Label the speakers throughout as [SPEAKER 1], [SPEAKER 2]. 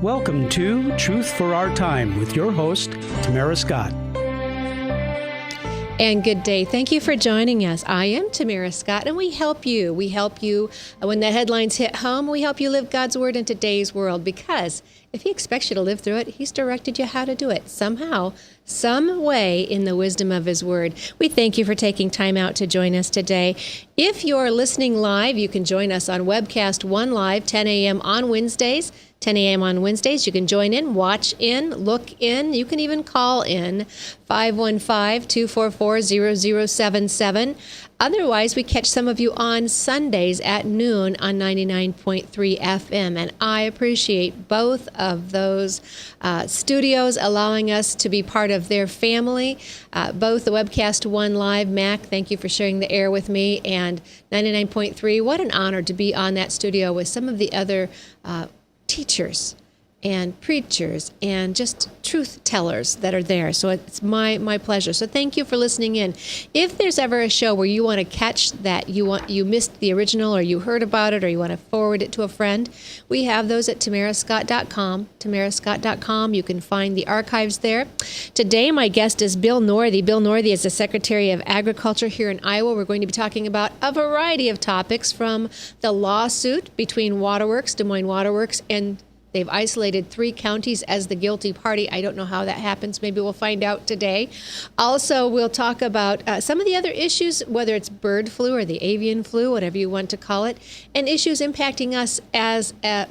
[SPEAKER 1] Welcome to Truth for Our Time with your host, Tamara Scott.
[SPEAKER 2] And good day. Thank you for joining us. I am Tamara Scott, and we help you. We help you when the headlines hit home. We help you live God's Word in today's world, because if He expects you to live through it, He's directed you how to do it somehow, some way, in the wisdom of His Word. We thank you for taking time out to join us today. If you're listening live, you can join us on Webcast 1 Live, 10 a.m. on Wednesdays. 10 a.m. on Wednesdays. You can join in, watch in, look in. You can even call in 515-244-0077. Otherwise, we catch some of you on Sundays at noon on 99.3 FM. And I appreciate both of those studios allowing us to be part of their family. Both the Webcast 1 Live, Mac, thank you for sharing the air with me, and 99.3. What an honor to be on that studio with some of the other teachers and preachers and just truth tellers that are there. So it's my pleasure. So thank you for listening in. If there's ever a show where you want to catch that, you missed the original, or you heard about it, or you want to forward it to a friend, we have those at tamarascott.com. tamarascott.com. You can find the archives there. Today, my guest is Bill Northey. Bill Northey is the Secretary of Agriculture here in Iowa. We're going to be talking about a variety of topics, from the lawsuit between Waterworks, Des Moines Waterworks, and they've isolated 3 counties as the guilty party. I don't know how that happens. Maybe we'll find out today. Also, we'll talk about some of the other issues, whether it's bird flu or the avian flu, whatever you want to call it, and issues impacting us as I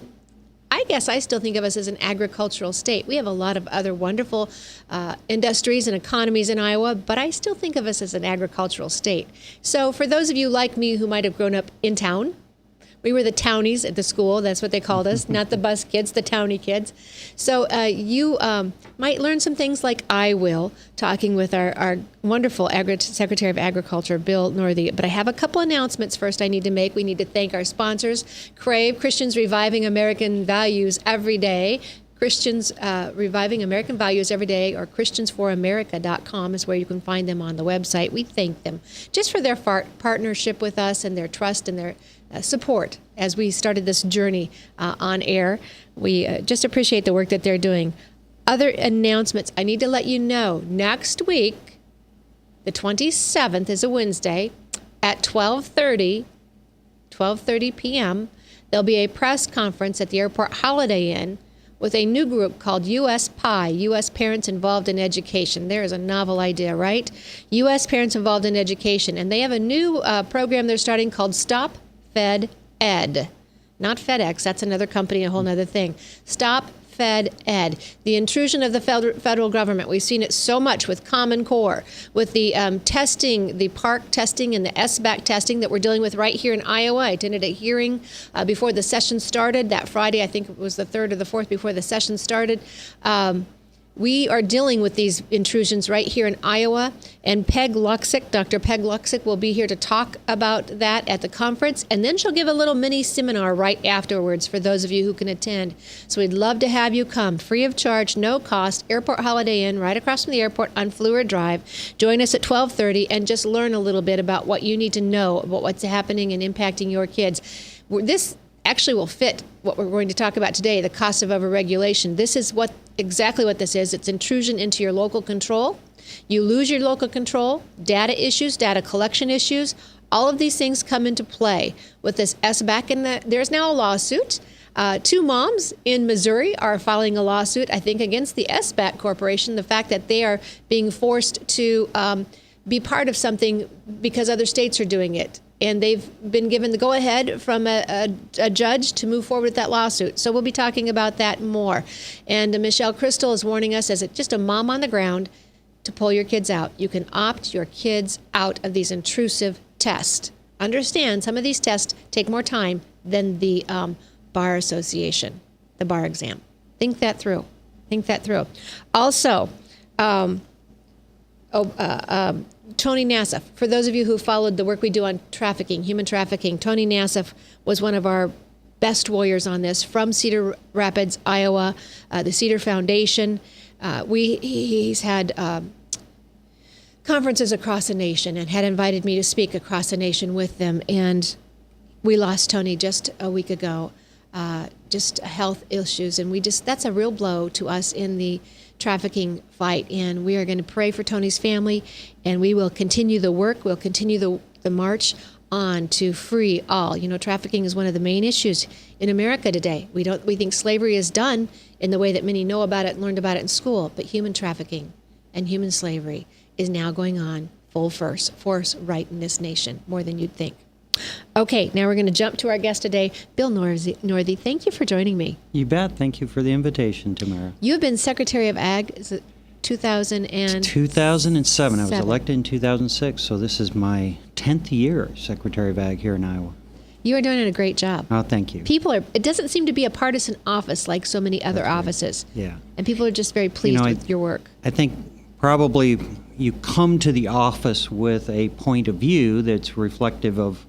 [SPEAKER 2] guess I still think of us as an agricultural state. We have a lot of other wonderful industries and economies in Iowa, but I still think of us as an agricultural state. So for those of you like me who might have grown up in town, we were the townies at the school. That's what they called us, not the bus kids, the townie kids. So you might learn some things like I will, talking with our wonderful Secretary of Agriculture, Bill Northey. But I have a couple announcements first I need to make. We need to thank our sponsors, Crave, Christians Reviving American Values Every Day. Christians Reviving American Values Every Day, or ChristiansForAmerica.com is where you can find them on the website. We thank them just for their partnership with us and their trust and their support as we started this journey on air. We just appreciate the work that they're doing. Other announcements, I need to let you know, next week, the 27th is a Wednesday, at 12:30 p.m., there'll be a press conference at the Airport Holiday Inn with a new group called U.S. PI, U.S. Parents Involved in Education. There is a novel idea, right? U.S. Parents Involved in Education. And they have a new program they're starting called Stop Fed Ed. Not FedEx, that's another company, a whole other thing. Stop Fed Ed. The intrusion of the federal government. We've seen it so much with Common Core, with the testing, the PARC testing and the SBAC testing that we're dealing with right here in Iowa. I attended a hearing before the session started that Friday. I think it was the 3rd or the 4th before the session started. We are dealing with these intrusions right here in Iowa, and Peg Luxick, Dr. Peg Luxick, will be here to talk about that at the conference, and then she'll give a little mini seminar right afterwards for those of you who can attend. So we'd love to have you come, free of charge, no cost, Airport Holiday Inn, right across from the airport on Fleur Drive. Join us at 12:30 and just learn a little bit about what you need to know about what's happening and impacting your kids. This actually will fit what we're going to talk about today, the cost of overregulation. This is exactly what this is. It's intrusion into your local control. You lose your local control, data issues, data collection issues. All of these things come into play with this SBAC, and there's now a lawsuit. 2 moms in Missouri are filing a lawsuit, I think, against the SBAC Corporation, the fact that they are being forced to be part of something because other states are doing it. And they've been given the go-ahead from a judge to move forward with that lawsuit. So we'll be talking about that more. And Michelle Crystal is warning us, as just a mom on the ground, to pull your kids out. You can opt your kids out of these intrusive tests. Understand, some of these tests take more time than the Bar Association, the bar exam. Think that through. Tony Nassif, for those of you who followed the work we do on trafficking, human trafficking, Tony Nassif was one of our best warriors on this from Cedar Rapids, Iowa, the Cedar Foundation. He's had conferences across the nation and had invited me to speak across the nation with them. And we lost Tony just a week ago, just health issues. And that's a real blow to us in the trafficking fight. And we are going to pray for Tony's family, and we will continue the work. We'll continue the march on to free all. Trafficking is one of the main issues in America today. We think slavery is done in the way that many know about it and learned about it in school, but human trafficking and human slavery is now going on full force right in this nation, more than you'd think. Okay, now we're going to jump to our guest today, Bill Northey. Thank you for joining me.
[SPEAKER 3] You bet. Thank you for the invitation, Tamara.
[SPEAKER 2] You have been Secretary of Ag, is it
[SPEAKER 3] 2007. I was elected in 2006, so this is my 10th year as Secretary of Ag here in Iowa.
[SPEAKER 2] You are doing a great job.
[SPEAKER 3] Oh, thank you.
[SPEAKER 2] It doesn't seem to be a partisan office like so many other offices.
[SPEAKER 3] Yeah.
[SPEAKER 2] And people are just very pleased with your work.
[SPEAKER 3] I think probably you come to the office with a point of view that's reflective of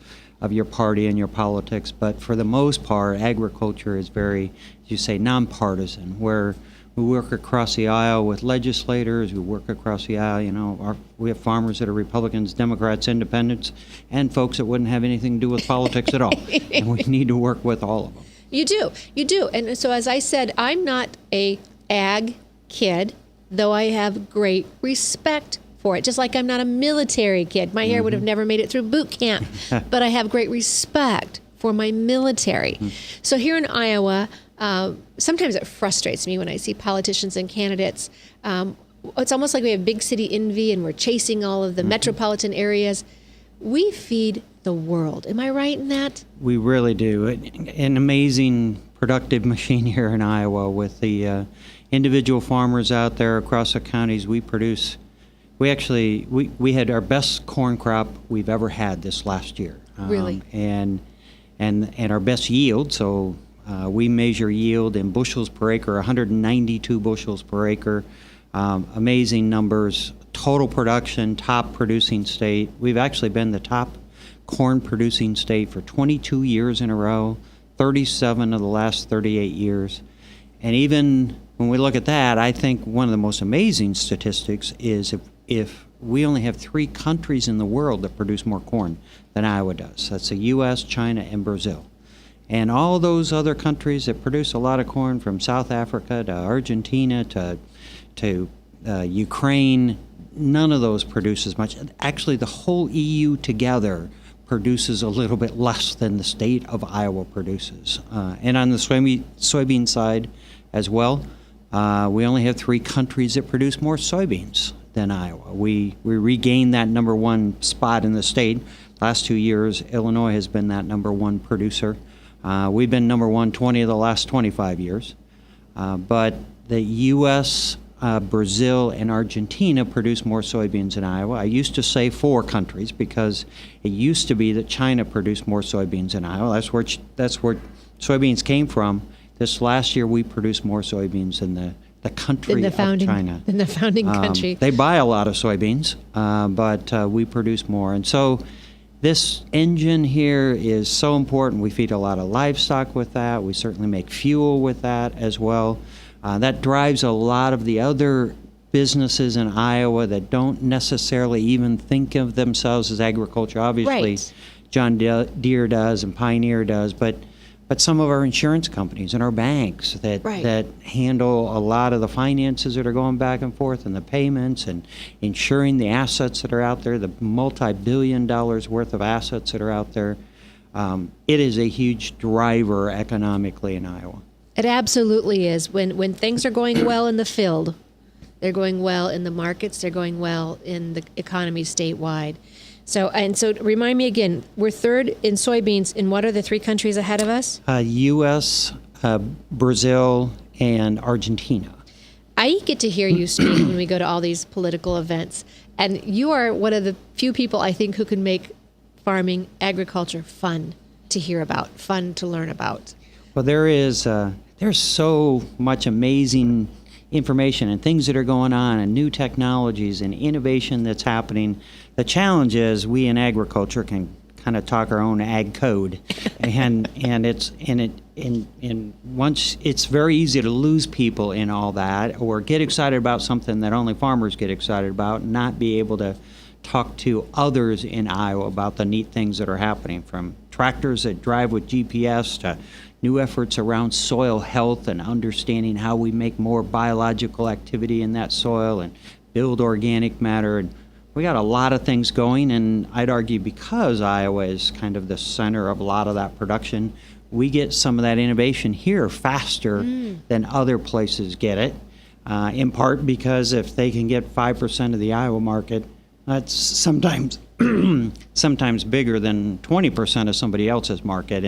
[SPEAKER 3] your party and your politics, but for the most part, agriculture is very, as you say, nonpartisan, where we work across the aisle with legislators, we work across the aisle, we have farmers that are Republicans, Democrats, Independents, and folks that wouldn't have anything to do with politics at all. And we need to work with all of them.
[SPEAKER 2] You do. And so as I said, I'm not a ag kid, though I have great respect for it, just like I'm not a military kid. My hair would have never made it through boot camp, but I have great respect for my military. So here in Iowa, sometimes it frustrates me when I see politicians and candidates. It's almost like we have big city envy and we're chasing all of the metropolitan areas. We feed the world. Am I right in that?
[SPEAKER 3] We really do. An amazing, productive machine here in Iowa with the individual farmers out there across the counties. We produce. We had our best corn crop we've ever had this last year.
[SPEAKER 2] Really?
[SPEAKER 3] And our best yield. So we measure yield in bushels per acre, 192 bushels per acre. Amazing numbers. Total production, top producing state. We've actually been the top corn producing state for 22 years in a row, 37 of the last 38 years. And even when we look at that, I think one of the most amazing statistics is if we only have 3 countries in the world that produce more corn than Iowa does. That's the U.S., China, and Brazil. And all those other countries that produce a lot of corn, from South Africa to Argentina to Ukraine, none of those produce as much. Actually, the whole EU together produces a little bit less than the state of Iowa produces. And on the soybean side as well, we only have 3 countries that produce more soybeans than Iowa. We regained that number 1 spot in the state. Last 2 years, Illinois has been that number 1 producer. We've been number 1 20 of the last 25 years. But the U.S., Brazil, and Argentina produce more soybeans than Iowa. I used to say 4 countries because it used to be that China produced more soybeans than Iowa. That's where soybeans came from. This last year, we produced more soybeans than the country of China.
[SPEAKER 2] In the founding country.
[SPEAKER 3] They buy a lot of soybeans, but we produce more. And so this engine here is so important. We feed a lot of livestock with that. We certainly make fuel with that as well. That drives a lot of the other businesses in Iowa that don't necessarily even think of themselves as agriculture. Obviously,
[SPEAKER 2] right.
[SPEAKER 3] John Deere does and Pioneer does, but some of our insurance companies and our banks that handle a lot of the finances that are going back and forth and the payments and insuring the assets that are out there, the multi-billion dollars worth of assets that are out there. It is a huge driver economically in Iowa.
[SPEAKER 2] It absolutely is. When things are going well in the field, they're going well in the markets, they're going well in the economy statewide. So remind me again, we're 3rd in soybeans, and what are the 3 countries ahead of us?
[SPEAKER 3] U.S., Brazil, and Argentina.
[SPEAKER 2] I get to hear you speak when we go to all these political events, and you are one of the few people I think who can make farming, agriculture fun to hear about, fun to learn about.
[SPEAKER 3] Well, there's so much amazing information and things that are going on and new technologies and innovation that's happening. The challenge is we in agriculture can kind of talk our own ag code, and once it's very easy to lose people in all that, or get excited about something that only farmers get excited about, and not be able to talk to others in Iowa about the neat things that are happening, from tractors that drive with GPS to new efforts around soil health and understanding how we make more biological activity in that soil and build organic matter. And we got a lot of things going, and I'd argue because Iowa is kind of the center of a lot of that production, we get some of that innovation here faster than other places get it, in part because if they can get 5% of the Iowa market, that's sometimes sometimes bigger than 20% of somebody else's market.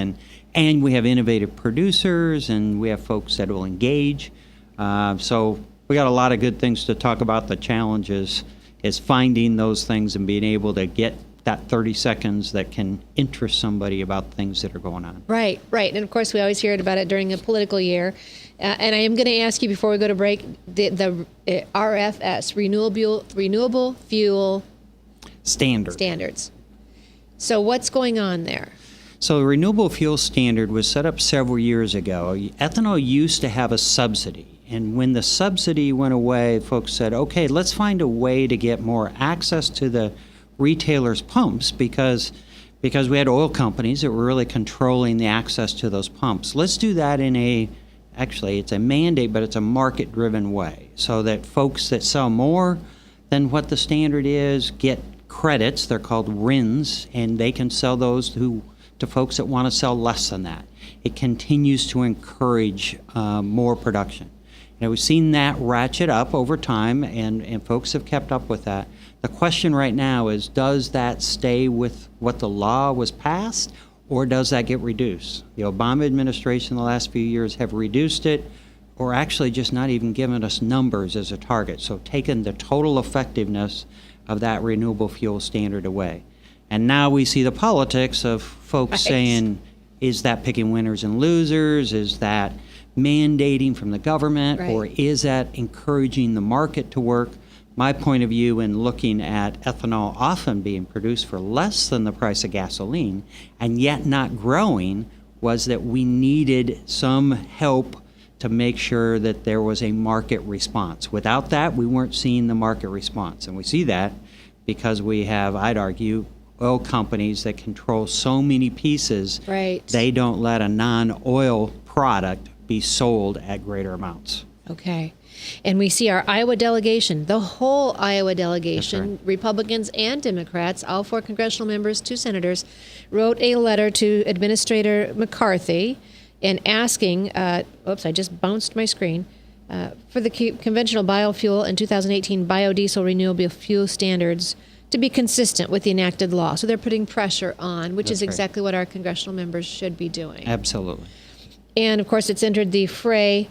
[SPEAKER 3] And we have innovative producers, and we have folks that will engage. So we got a lot of good things to talk about. The challenges is finding those things and being able to get that 30 seconds that can interest somebody about things that are going on.
[SPEAKER 2] Right. And of course, we always hear about it during a political year. And I am going to ask you before we go to break, the RFS, Renewable Fuel Standards. So what's going on there?
[SPEAKER 3] So the Renewable Fuel Standard was set up several years ago. Ethanol used to have a subsidy. And when the subsidy went away, folks said, okay, let's find a way to get more access to the retailers' pumps because we had oil companies that were really controlling the access to those pumps. Let's do that actually it's a mandate, but it's a market-driven way, so that folks that sell more than what the standard is get credits. They're called RINs, and they can sell those to folks that want to sell less than that. It continues to encourage more production. And we've seen that ratchet up over time, and folks have kept up with that. The question right now is, does that stay with what the law was passed, or does that get reduced? The Obama administration the last few years have reduced it, or actually just not even given us numbers as a target. So taken the total effectiveness of that renewable fuel standard away. And now we see the politics of folks saying, is that picking winners and losers? Is that mandating from the government, or is that encouraging the market to work? My point of view in looking at ethanol often being produced for less than the price of gasoline and yet not growing was that we needed some help to make sure that there was a market response. Without that, we weren't seeing the market response. And we see that because we have, I'd argue, oil companies that control so many pieces, they don't let a non-oil product be sold at greater amounts.
[SPEAKER 2] Okay. And we see our Iowa delegation, the whole Iowa delegation, Republicans and Democrats, all 4 congressional members, 2 senators, wrote a letter to Administrator McCarthy and asking, I just bounced my screen, for the conventional biofuel and 2018 biodiesel renewable fuel standards to be consistent with the enacted law. So they're putting pressure on, which is exactly what our congressional members should be doing.
[SPEAKER 3] Absolutely.
[SPEAKER 2] And, of course, it's entered the fray.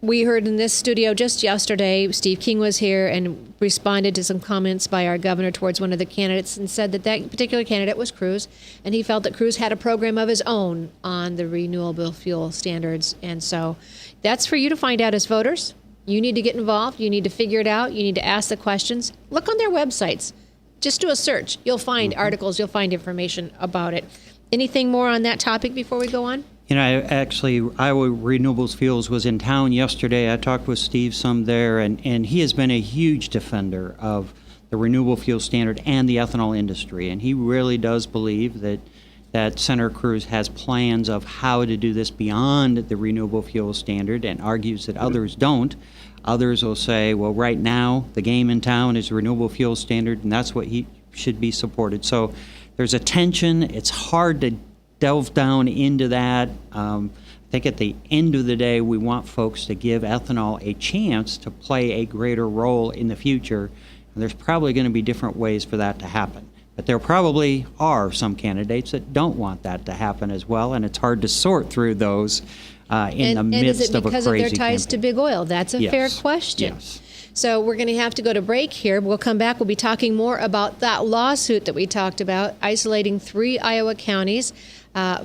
[SPEAKER 2] We heard in this studio just yesterday, Steve King was here and responded to some comments by our governor towards one of the candidates and said that particular candidate was Cruz, and he felt that Cruz had a program of his own on the renewable fuel standards. And so that's for you to find out as voters. You need to get involved. You need to figure it out. You need to ask the questions. Look on their websites. Just do a search. You'll find articles. You'll find information about it. Anything more on that topic before we go on?
[SPEAKER 3] You know, Iowa Renewables Fuels was in town yesterday. I talked with Steve some there, and he has been a huge defender of the renewable fuel standard and the ethanol industry. And he really does believe that Senator Cruz has plans of how to do this beyond the renewable fuel standard, and argues that others don't. Others will say, well, right now the game in town is the renewable fuel standard, and that's what he should be supported. So there's a tension. It's hard to delve down into that. I think at the end of the day, we want folks to give ethanol a chance to play a greater role in the future. And there's probably going to be different ways for that to happen. But there probably are some candidates that don't want that to happen as well, and it's hard to sort through those in the midst of a crazy campaign. And is it because of their ties
[SPEAKER 2] to big oil? That's a fair question.
[SPEAKER 3] Yes.
[SPEAKER 2] So we're going to have to go to break here. We'll come back. We'll be talking more about that lawsuit that we talked about, isolating 3 Iowa counties.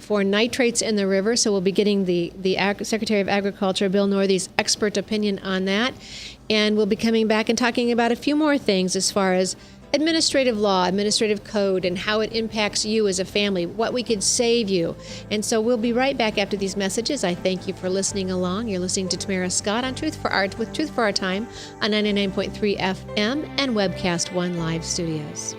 [SPEAKER 2] for nitrates in the river. So we'll be getting the Secretary of Agriculture, Bill Northey's expert opinion on that. And we'll be coming back and talking about a few more things as far as administrative law, administrative code, and how it impacts you as a family, what we could save you. And so we'll be right back after these messages. I thank you for listening along. You're listening to Tamara Scott on Truth for Our Time on 99.3 FM and Webcast One Live Studios.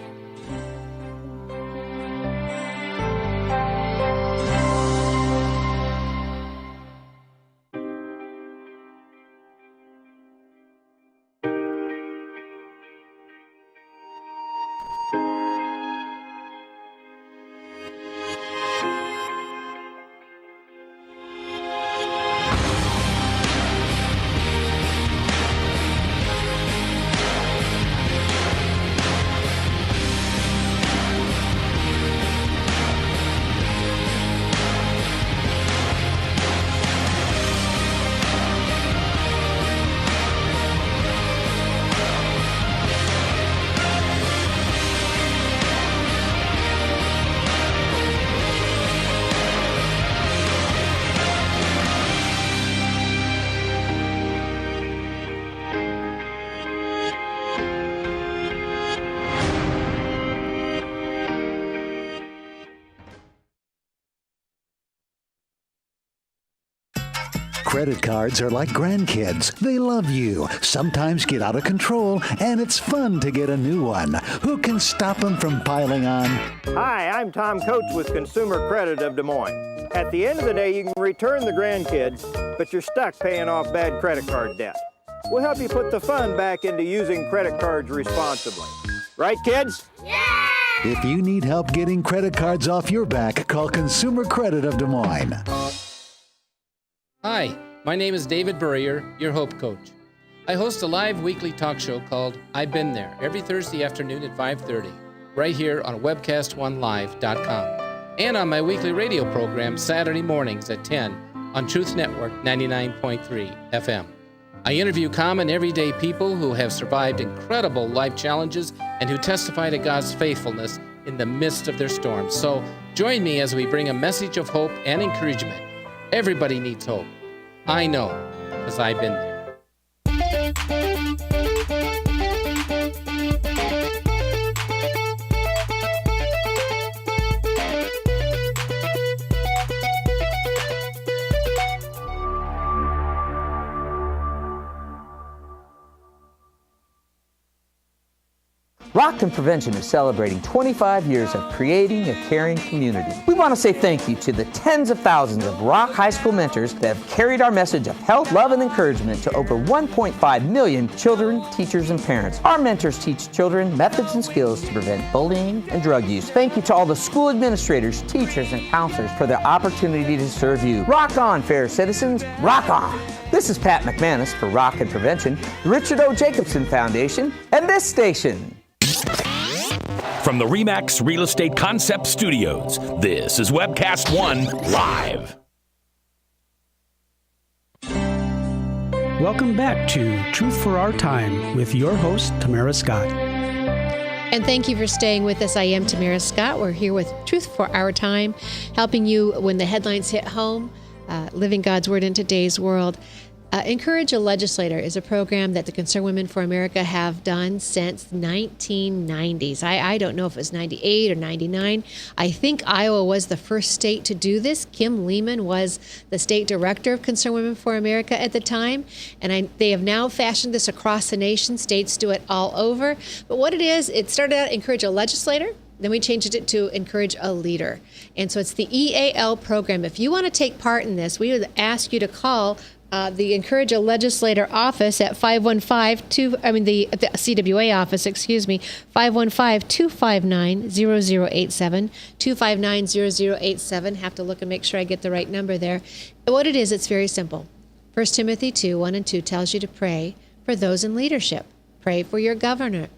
[SPEAKER 4] Credit cards are like grandkids. They love you, sometimes get out of control, and it's fun to get a new one. Who can stop them from piling on?
[SPEAKER 5] Hi, I'm Tom Coates with Consumer Credit of Des Moines. At the end of the day, you can return the grandkids, but you're stuck paying off bad credit card debt. We'll help you put the fun back into using credit cards responsibly. Right, kids?
[SPEAKER 4] Yeah! If you need help getting credit cards off your back, call Consumer Credit of Des Moines.
[SPEAKER 6] Hi, my name is David Burrier, your Hope Coach. I host a live weekly talk show called I've Been There every Thursday afternoon at 5:30, right here on webcastonelive.com, and on my weekly radio program Saturday mornings at 10 on Truth Network 99.3 FM. I interview common everyday people who have survived incredible life challenges and who testify to God's faithfulness in the midst of their storms. So join me as we bring a message of hope and encouragement. Everybody needs hope. I know, because I've been there.
[SPEAKER 7] Rockton Prevention is celebrating 25 years of creating a caring community. We want to say thank you to the tens of thousands of Rock High School mentors that have carried our message of health, love, and encouragement to over 1.5 million children, teachers, and parents. Our mentors teach children methods and skills to prevent bullying and drug use. Thank you to all the school administrators, teachers, and counselors for the opportunity to serve you. Rock on, fair citizens, rock on! This is Pat McManus for Rockton Prevention, the Richard O. Jacobson Foundation, and this station.
[SPEAKER 8] From the RE/MAX Real Estate Concept Studios, this is Webcast One Live.
[SPEAKER 1] Welcome back to Truth for Our Time with your host, Tamara Scott.
[SPEAKER 2] And thank you for staying with us. I am Tamara Scott. We're here with Truth for Our Time, helping you when the headlines hit home, living God's Word in today's world. Encourage a Legislator is a program that the Concerned Women for America have done since 1990s. I don't know if it was 98 or 99. I think Iowa was the first state to do this. Kim Lehman was the state director of Concerned Women for America at the time. And they have now fashioned this across the nation. States do it all over. But what it is, it started out encourage a legislator. Then we changed it to encourage a leader. And so it's the EAL program. If you want to take part in this, we would ask you to call the Encourage a Legislator office at the CWA office, 515-259-0087, 259-0087. Have to look and make sure I get the right number there. And what it is, it's very simple. 1 Timothy 2:1 and 2 tells you to pray for those in leadership. Pray for your government.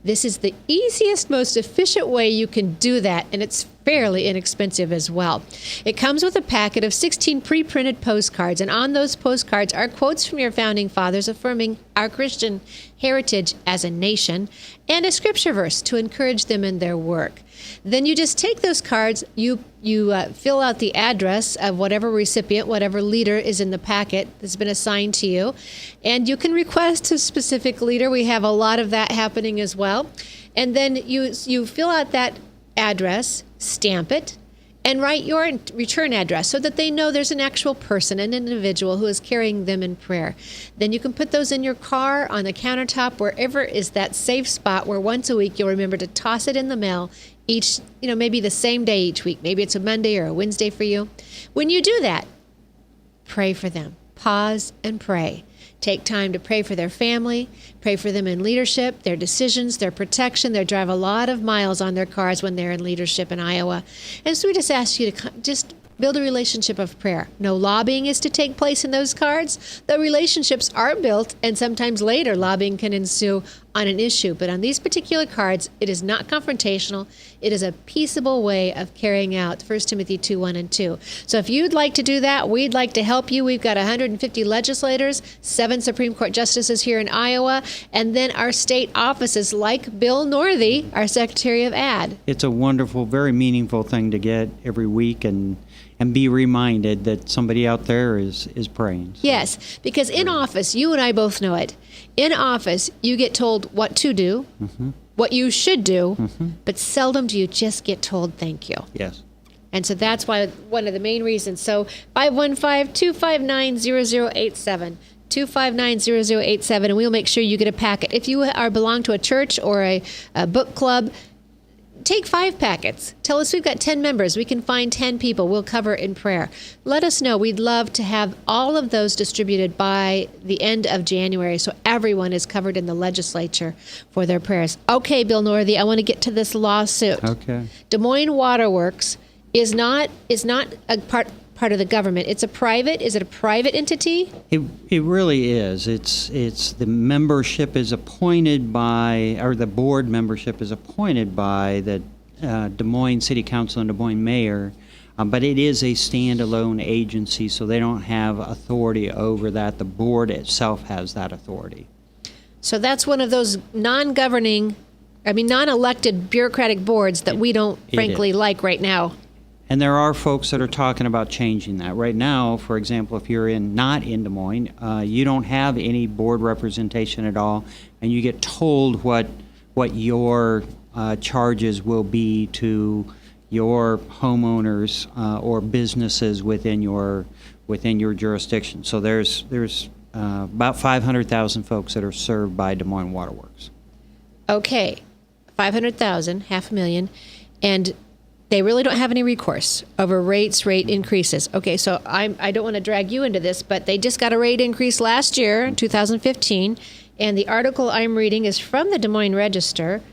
[SPEAKER 2] This is the easiest, most efficient way you can do that, and it's fairly inexpensive as well. It comes with a packet of 16 pre-printed postcards, and on those postcards are quotes from your founding fathers affirming our Christian heritage as a nation, and a scripture verse to encourage them in their work. Then you just take those cards, you fill out the address of whatever recipient, whatever leader is in the packet that's been assigned to you, and you can request a specific leader. We have a lot of that happening as well. And then you fill out that address, stamp it, and write your return address so that they know there's an actual person, an individual who is carrying them in prayer. Then you can put those in your car, on the countertop, wherever is that safe spot where once a week you'll remember to toss it in the mail each, maybe the same day each week. Maybe it's a Monday or a Wednesday for you. When you do that, pray for them. Pause and pray. Take time to pray for their family, pray for them in leadership, their decisions, their protection. They drive a lot of miles on their cars when they're in leadership in Iowa. And so we just ask you to just build a relationship of prayer. No lobbying is to take place in those cards. The relationships are built, and sometimes later lobbying can ensue on an issue. But on these particular cards, it is not confrontational. It is a peaceable way of carrying out 1 Timothy 2:1 and 2. So if you'd like to do that, we'd like to help you. We've got 150 legislators, 7 Supreme Court justices here in Iowa, and then our state offices like Bill Northey, our Secretary of Ag.
[SPEAKER 3] It's a wonderful, very meaningful thing to get every week and be reminded that somebody out there is praying. So.
[SPEAKER 2] Yes, because in office, you and I both know it. In office, you get told what to do, what you should do, but seldom do you just get told thank you.
[SPEAKER 3] Yes.
[SPEAKER 2] And so that's why one of the main reasons. So 515-259-0087. 259-0087, and we'll make sure you get a packet. If you belong to a church or a book club, take 5 packets. Tell us we've got 10 members. We can find 10 people. We'll cover in prayer. Let us know. We'd love to have all of those distributed by the end of January so everyone is covered in the legislature for their prayers. Okay, Bill Northey, I want to get to this lawsuit.
[SPEAKER 3] Okay.
[SPEAKER 2] Des Moines Waterworks is not a part of the government. Is it a private entity?
[SPEAKER 3] It really is. It's the membership is appointed by, or the board membership is appointed by the Des Moines City Council and Des Moines Mayor, but it is a standalone agency, so they don't have authority over that. The board itself has that authority.
[SPEAKER 2] So that's one of those non-elected bureaucratic boards that we don't frankly like right now.
[SPEAKER 3] And there are folks that are talking about changing that. Right now, for example, if you're not in Des Moines, you don't have any board representation at all, and you get told what your charges will be to your homeowners or businesses within your jurisdiction. So there's about 500,000 folks that are served by Des Moines Waterworks.
[SPEAKER 2] Okay, 500,000, 500,000, and they really don't have any recourse over rate increases. Okay, so I don't want to drag you into this, but they just got a rate increase last year, 2015, and the article I'm reading is from the Des Moines Register,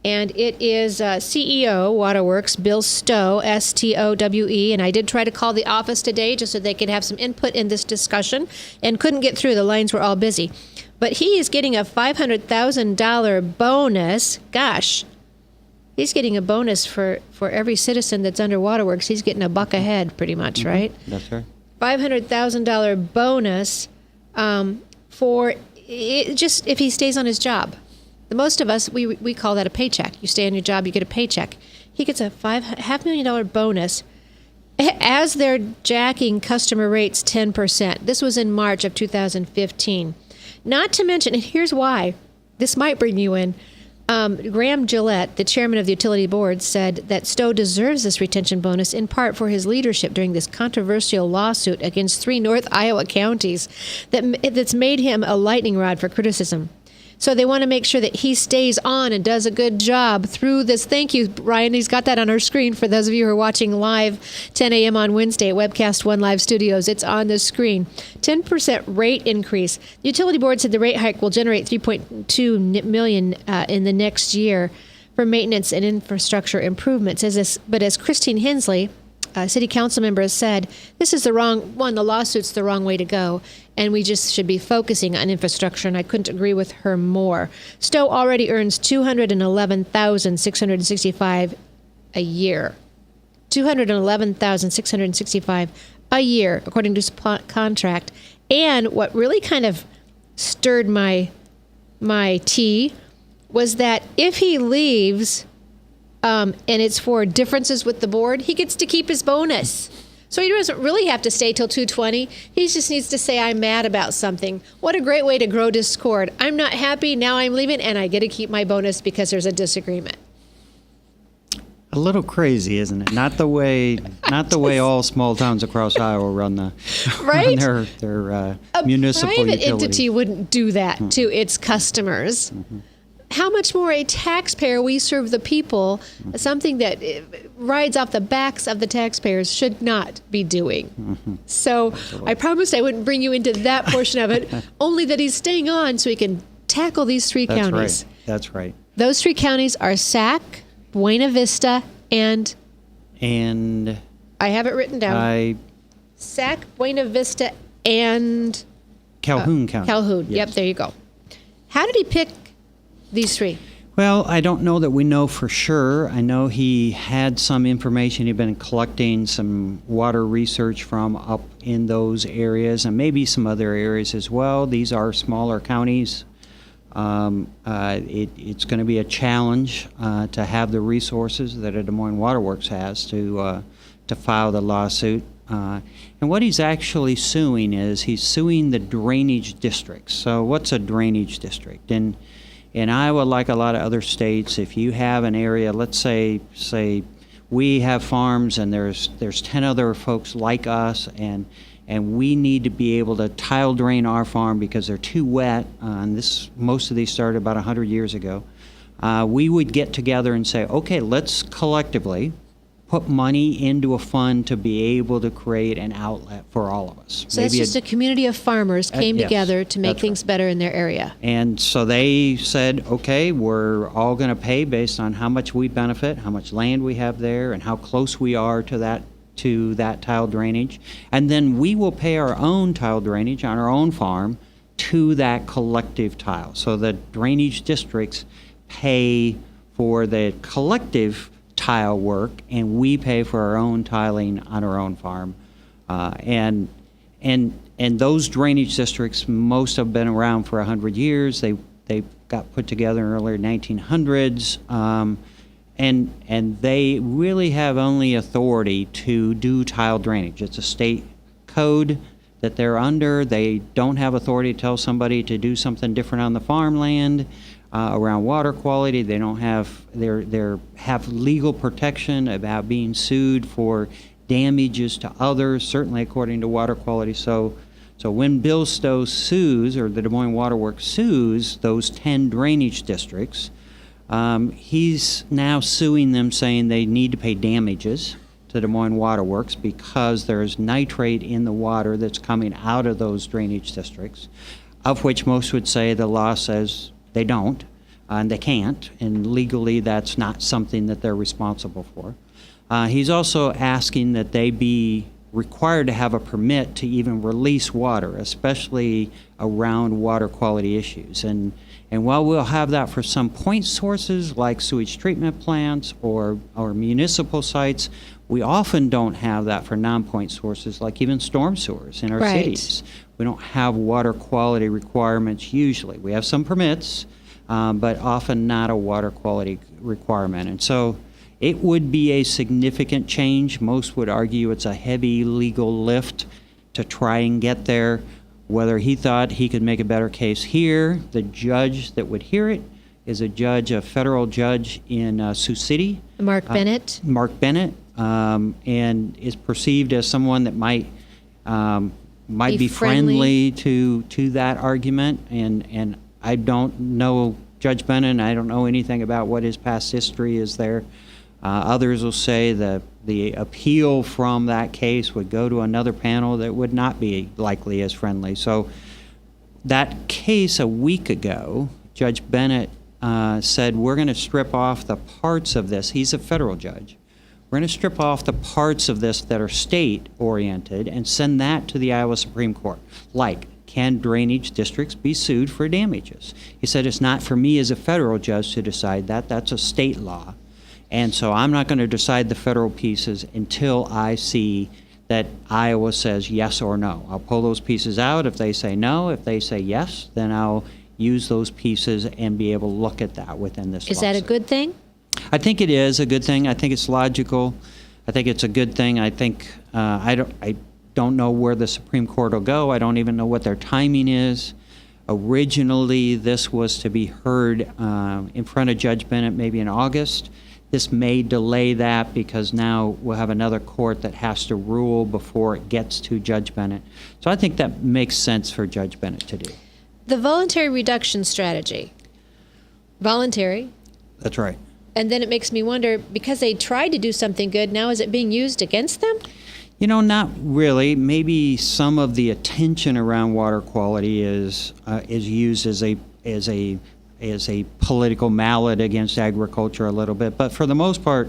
[SPEAKER 2] and it is CEO Waterworks, Bill Stowe, S-T-O-W-E, and I did try to call the office today just so they could have some input in this discussion, and couldn't get through. The lines were all busy. But he is getting a $500,000 bonus. Gosh. He's getting a bonus for every citizen that's under Waterworks. He's getting $1 a head, pretty much, right?
[SPEAKER 3] That's right.
[SPEAKER 2] $500,000 bonus for just if he stays on his job. The most of us, we call that a paycheck. You stay on your job, you get a paycheck. He gets a $500,000 bonus as they're jacking customer rates 10%. This was in March of 2015. Not to mention, and here's why. This might bring you in. Graham Gillette, the chairman of the utility board, said that Stowe deserves this retention bonus in part for his leadership during this controversial lawsuit against 3 North Iowa counties that's made him a lightning rod for criticism. So they want to make sure that he stays on and does a good job through this. Thank you, Ryan. He's got that on our screen for those of you who are watching live 10 a.m. on Wednesday at Webcast One Live Studios. It's on the screen. 10% rate increase. The utility board said the rate hike will generate $3.2 million in the next year for maintenance and infrastructure improvements. But as Christine Hensley, city council member has said, this is the lawsuit's the wrong way to go, and we just should be focusing on infrastructure, and I couldn't agree with her more. Stowe already earns $211,665 a year. $211,665 a year, according to his contract. And what really kind of stirred my tea was that if he leaves, and it's for differences with the board, he gets to keep his bonus. So he doesn't really have to stay till 2:20. He just needs to say, I'm mad about something. What a great way to grow discord. I'm not happy, now I'm leaving, and I get to keep my bonus because there's a disagreement.
[SPEAKER 3] A little crazy, isn't it? Not the way all small towns across Iowa run their municipal
[SPEAKER 2] A private
[SPEAKER 3] utilities.
[SPEAKER 2] entity wouldn't do that to its customers. How much more a taxpayer, we serve the people, something that rides off the backs of the taxpayers, should not be doing. So absolutely. I promised I wouldn't bring you into that portion of it, only that he's staying on so he can tackle these three counties.
[SPEAKER 3] That's right.
[SPEAKER 2] Those three counties are Sac, Buena Vista, and I have it written down. Sac, Buena Vista, and
[SPEAKER 3] Calhoun County.
[SPEAKER 2] Calhoun.
[SPEAKER 3] Yes.
[SPEAKER 2] Yep, there you go. How did he pick these three?
[SPEAKER 3] Well, I don't know that we know for sure. I know he had some information. He'd been collecting some water research from up in those areas and maybe some other areas as well. These are smaller counties. It's going to be a challenge to have the resources that a Des Moines Waterworks has to file the lawsuit. And what he's actually suing is he's suing the drainage districts. So what's a drainage district? In Iowa, like a lot of other states, if you have an area, let's say we have farms and there's 10 other folks like us, and we need to be able to tile drain our farm because they're too wet, and most of these started about 100 years ago, we would get together and say, okay, let's collectively put money into a fund to be able to create an outlet for all of us.
[SPEAKER 2] So that's just a community of farmers came together to make things better in their area.
[SPEAKER 3] And so they said, okay, we're all going to pay based on how much we benefit, how much land we have there, and how close we are to that tile drainage. And then we will pay our own tile drainage on our own farm to that collective tile. So the drainage districts pay for the collective tile work, and we pay for our own tiling on our own farm. And those drainage districts, most have been around for 100 years. They got put together in the early 1900s. And they really have only authority to do tile drainage. It's a state code that they're under. They don't have authority to tell somebody to do something different on the farmland around water quality. They don't have have legal protection about being sued for damages to others, certainly according to water quality. So when Bill Stowe sues, or the Des Moines Waterworks sues those 10 drainage districts, he's now suing them, saying they need to pay damages to Des Moines Waterworks because there's nitrate in the water that's coming out of those drainage districts, of which most would say the law says they don't, and they can't, and legally that's not something that they're responsible for. He's also asking that they be required to have a permit to even release water, especially around water quality issues. And while we'll have that for some point sources like sewage treatment plants or municipal sites, we often don't have that for non-point sources like even storm sewers in our cities. We don't have water quality requirements usually. We have some permits, but often not a water quality requirement. And so it would be a significant change. Most would argue it's a heavy legal lift to try and get there. Whether he thought he could make a better case here, the judge that would hear it is a federal judge in Sioux City.
[SPEAKER 2] Mark Bennett.
[SPEAKER 3] Mark Bennett, and is perceived as someone that might be friendly to that argument. And I don't know Judge Bennett, and I don't know anything about what his past history is there. Others will say that the appeal from that case would go to another panel that would not be likely as friendly. So that case a week ago, Judge Bennett said, we're going to strip off the parts of this. He's a federal judge. We're going to strip off the parts of this that are state-oriented and send that to the Iowa Supreme Court. Like, can drainage districts be sued for damages? He said it's not for me as a federal judge to decide that. That's a state law. And so I'm not going to decide the federal pieces until I see that Iowa says yes or no. I'll pull those pieces out. If they say no, if they say yes, then I'll use those pieces and be able to look at that within this
[SPEAKER 2] Is that a good thing?
[SPEAKER 3] I think it is a good thing. I think it's logical. I think it's a good thing. I think I don't know where the Supreme Court will go. I don't even know what their timing is. Originally, this was to be heard in front of Judge Bennett maybe in August. This may delay that because now we'll have another court that has to rule before it gets to Judge Bennett. So I think that makes sense for Judge Bennett to do.
[SPEAKER 2] The voluntary reduction strategy. Voluntary.
[SPEAKER 3] That's right.
[SPEAKER 2] And then it makes me wonder, because they tried to do something good, now is it being used against them?
[SPEAKER 3] You know, not really. Maybe some of the attention around water quality is used as a political mallet against agriculture a little bit. But for the most part,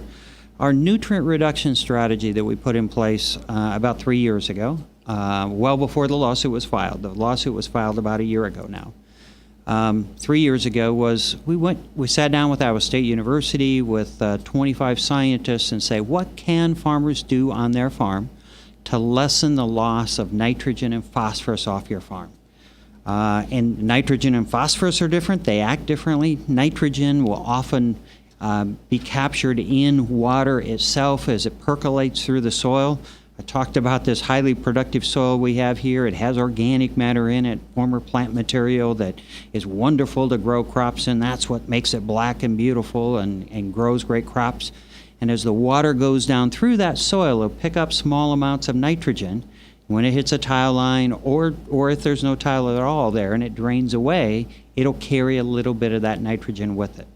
[SPEAKER 3] our nutrient reduction strategy that we put in place about 3 years ago, well before the lawsuit was filed. The lawsuit was filed about a year ago now. 3 years ago was we sat down with Iowa State University with 25 scientists and say, what can farmers do on their farm to lessen the loss of nitrogen and phosphorus off your farm? And nitrogen and phosphorus are different. They act differently. Nitrogen will often be captured in water itself as it percolates through the soil. I talked about this highly productive soil we have here. It has organic matter in it, former plant material that is wonderful to grow crops in. That's what makes it black and beautiful and grows great crops. And as the water goes down through that soil, it'll pick up small amounts of nitrogen. When it hits a tile line, or if there's no tile at all there and it drains away, it'll carry a little bit of that nitrogen with it.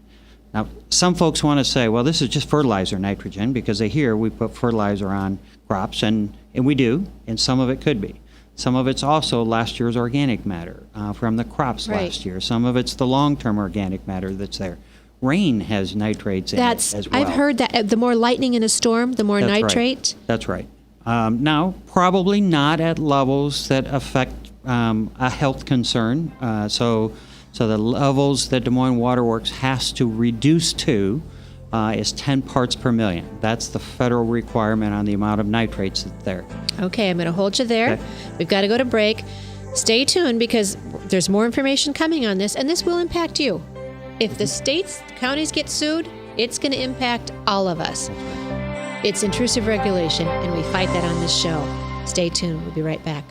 [SPEAKER 3] Now, some folks want to say, well, this is just fertilizer nitrogen, because they hear we put fertilizer on crops, and we do, and some of it could be. Some of it's also last year's organic matter from the crops last year. Some of it's the long-term organic matter that's there. Rain has nitrates in it as well.
[SPEAKER 2] I've heard that the more lightning in a storm, the more nitrate.
[SPEAKER 3] Right. That's right. Now, probably not at levels that affect a health concern. So the levels that Des Moines Water Works has to reduce to is 10 parts per million. That's the federal requirement on the amount of nitrates that's there.
[SPEAKER 2] Okay, I'm going to hold you there. Okay. We've got to go to break. Stay tuned, because there's more information coming on this, and this will impact you. If the states, counties get sued, it's going to impact all of us. It's intrusive regulation, and we fight that on this show. Stay tuned. We'll be right back.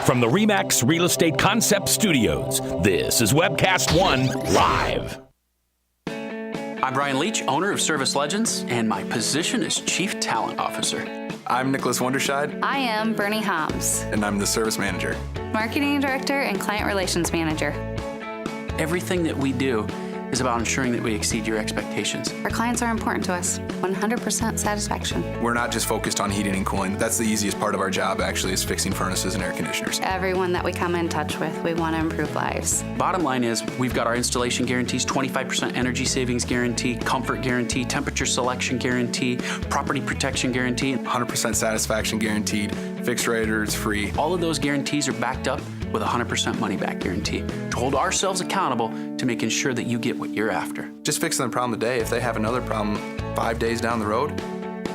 [SPEAKER 8] From the RE/MAX Real Estate Concept Studios, this is Webcast One Live.
[SPEAKER 9] I'm Brian Leach, owner of Service Legends, and my position is Chief Talent Officer.
[SPEAKER 10] I'm Nicholas Wonderscheid.
[SPEAKER 11] I am Bernie Hobbs.
[SPEAKER 10] And I'm the Service Manager.
[SPEAKER 11] Marketing Director and Client Relations Manager.
[SPEAKER 9] Everything that we do is about ensuring that we exceed your expectations.
[SPEAKER 11] Our clients are important to us. 100% satisfaction.
[SPEAKER 10] We're not just focused on heating and cooling. That's the easiest part of our job, actually, is fixing furnaces and air conditioners.
[SPEAKER 11] Everyone that we come in touch with, we want to improve lives.
[SPEAKER 9] Bottom line is, we've got our installation guarantees, 25% energy savings guarantee, comfort guarantee, temperature selection guarantee, property protection guarantee.
[SPEAKER 10] 100% satisfaction guaranteed, fixed rate or it's free.
[SPEAKER 9] All of those guarantees are backed up with a 100% money-back guarantee to hold ourselves accountable to making sure that you get what you're after.
[SPEAKER 10] Just fixing the problem today. If they have another problem 5 days down the road,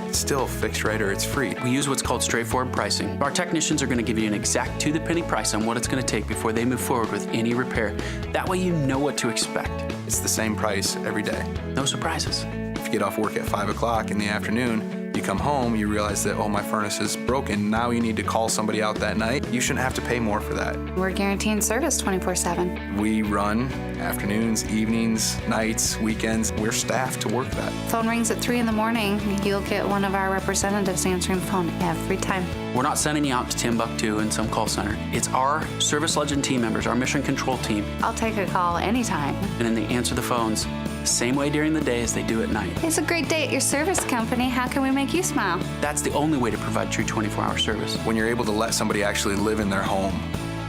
[SPEAKER 10] it's still fixed rate or it's free.
[SPEAKER 9] We use what's called straightforward pricing. Our technicians are going to give you an exact to-the-penny price on what it's going to take before they move forward with any repair. That way you know what to expect.
[SPEAKER 10] It's the same price every day.
[SPEAKER 9] No surprises.
[SPEAKER 10] If you get off work at 5 o'clock in the afternoon, you come home, you realize that, oh, my furnace is broken. Now you need to call somebody out that night. You shouldn't have to pay more for that.
[SPEAKER 11] We're guaranteeing service 24/7.
[SPEAKER 10] We run afternoons, evenings, nights, weekends. We're staffed to work that.
[SPEAKER 11] Phone rings at 3 in the morning. You'll get one of our representatives answering the phone every time.
[SPEAKER 9] We're not sending you out to Timbuktu in some call center. It's our Service Legend team members, our mission control team.
[SPEAKER 11] I'll take a call anytime.
[SPEAKER 9] And then they answer the phones the same way during the day as they do at night.
[SPEAKER 11] It's a great day at your service company. How can we make you smile?
[SPEAKER 9] That's the only way to provide true 24-hour service.
[SPEAKER 10] When you're able to let somebody actually live in their home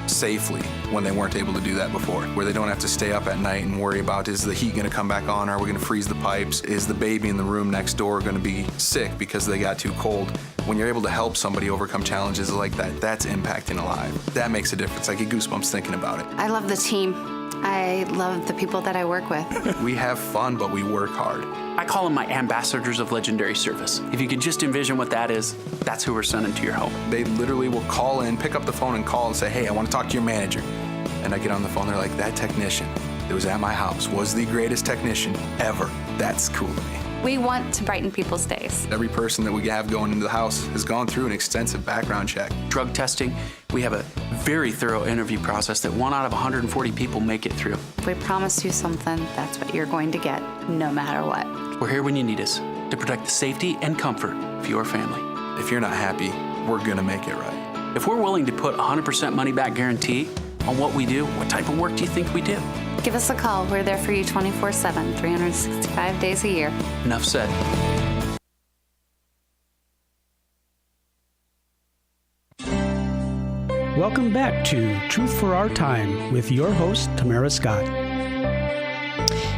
[SPEAKER 10] safely, when they weren't able to do that before, where they don't have to stay up at night and worry about, is the heat going to come back on? Are we going to freeze the pipes? Is the baby in the room next door going to be sick because they got too cold? When you're able to help somebody overcome challenges like that, that's impacting a life. That makes a difference. I get goosebumps thinking about it.
[SPEAKER 11] I love the team. I love the people that I work with.
[SPEAKER 10] We have fun, but we work hard.
[SPEAKER 9] I call them my ambassadors of legendary service. If you could just envision what that is, that's who we're sending to your home.
[SPEAKER 10] They literally will call in, pick up the phone and call and say, hey, I want to talk to your manager. And I get on the phone, they're like, that technician that was at my house was the greatest technician ever. That's cool to me.
[SPEAKER 11] We want to brighten people's days.
[SPEAKER 10] Every person that we have going into the house has gone through an extensive background check.
[SPEAKER 9] Drug testing, we have a very thorough interview process that 1 out of 140 people make it through.
[SPEAKER 11] If we promise you something, that's what you're going to get, no matter what.
[SPEAKER 9] We're here when you need us to protect the safety and comfort of your family.
[SPEAKER 10] If you're not happy, we're going to make it right.
[SPEAKER 9] If we're willing to put 100% money back guarantee on what we do, what type of work do you think we do?
[SPEAKER 11] Give us a call. We're there for you 24/7, 365 days a year.
[SPEAKER 9] Enough said.
[SPEAKER 1] Welcome back to Truth for Our Time with your host, Tamara Scott.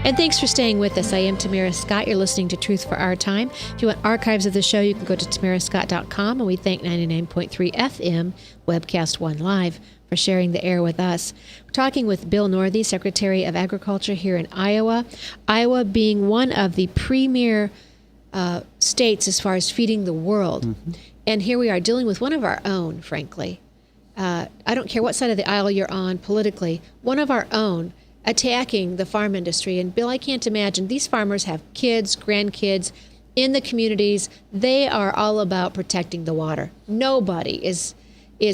[SPEAKER 2] And thanks for staying with us. I am Tamara Scott. You're listening to Truth for Our Time. If you want archives of the show, you can go to tamarascott.com, and we thank 99.3 FM, Webcast One Live, for sharing the air with us. We're talking with Bill Northey, Secretary of Agriculture here in Iowa. Iowa being one of the premier states as far as feeding the world. Mm-hmm. And here we are dealing with one of our own, frankly. I don't care what side of the aisle you're on politically, one of our own attacking the farm industry. And Bill, I can't imagine. These farmers have kids, grandkids in the communities. They are all about protecting the water. Nobody is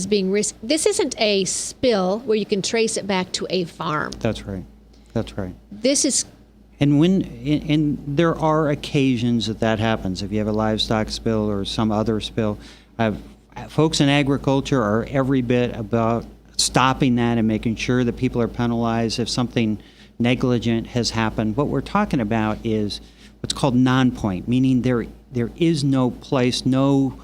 [SPEAKER 2] being risked. This isn't a spill where you can trace it back to a farm.
[SPEAKER 3] That's right. That's right.
[SPEAKER 2] This is...
[SPEAKER 3] And there are occasions that happens. If you have a livestock spill or some other spill, folks in agriculture are every bit about stopping that and making sure that people are penalized if something negligent has happened. What we're talking about is what's called non-point, meaning there is no place, no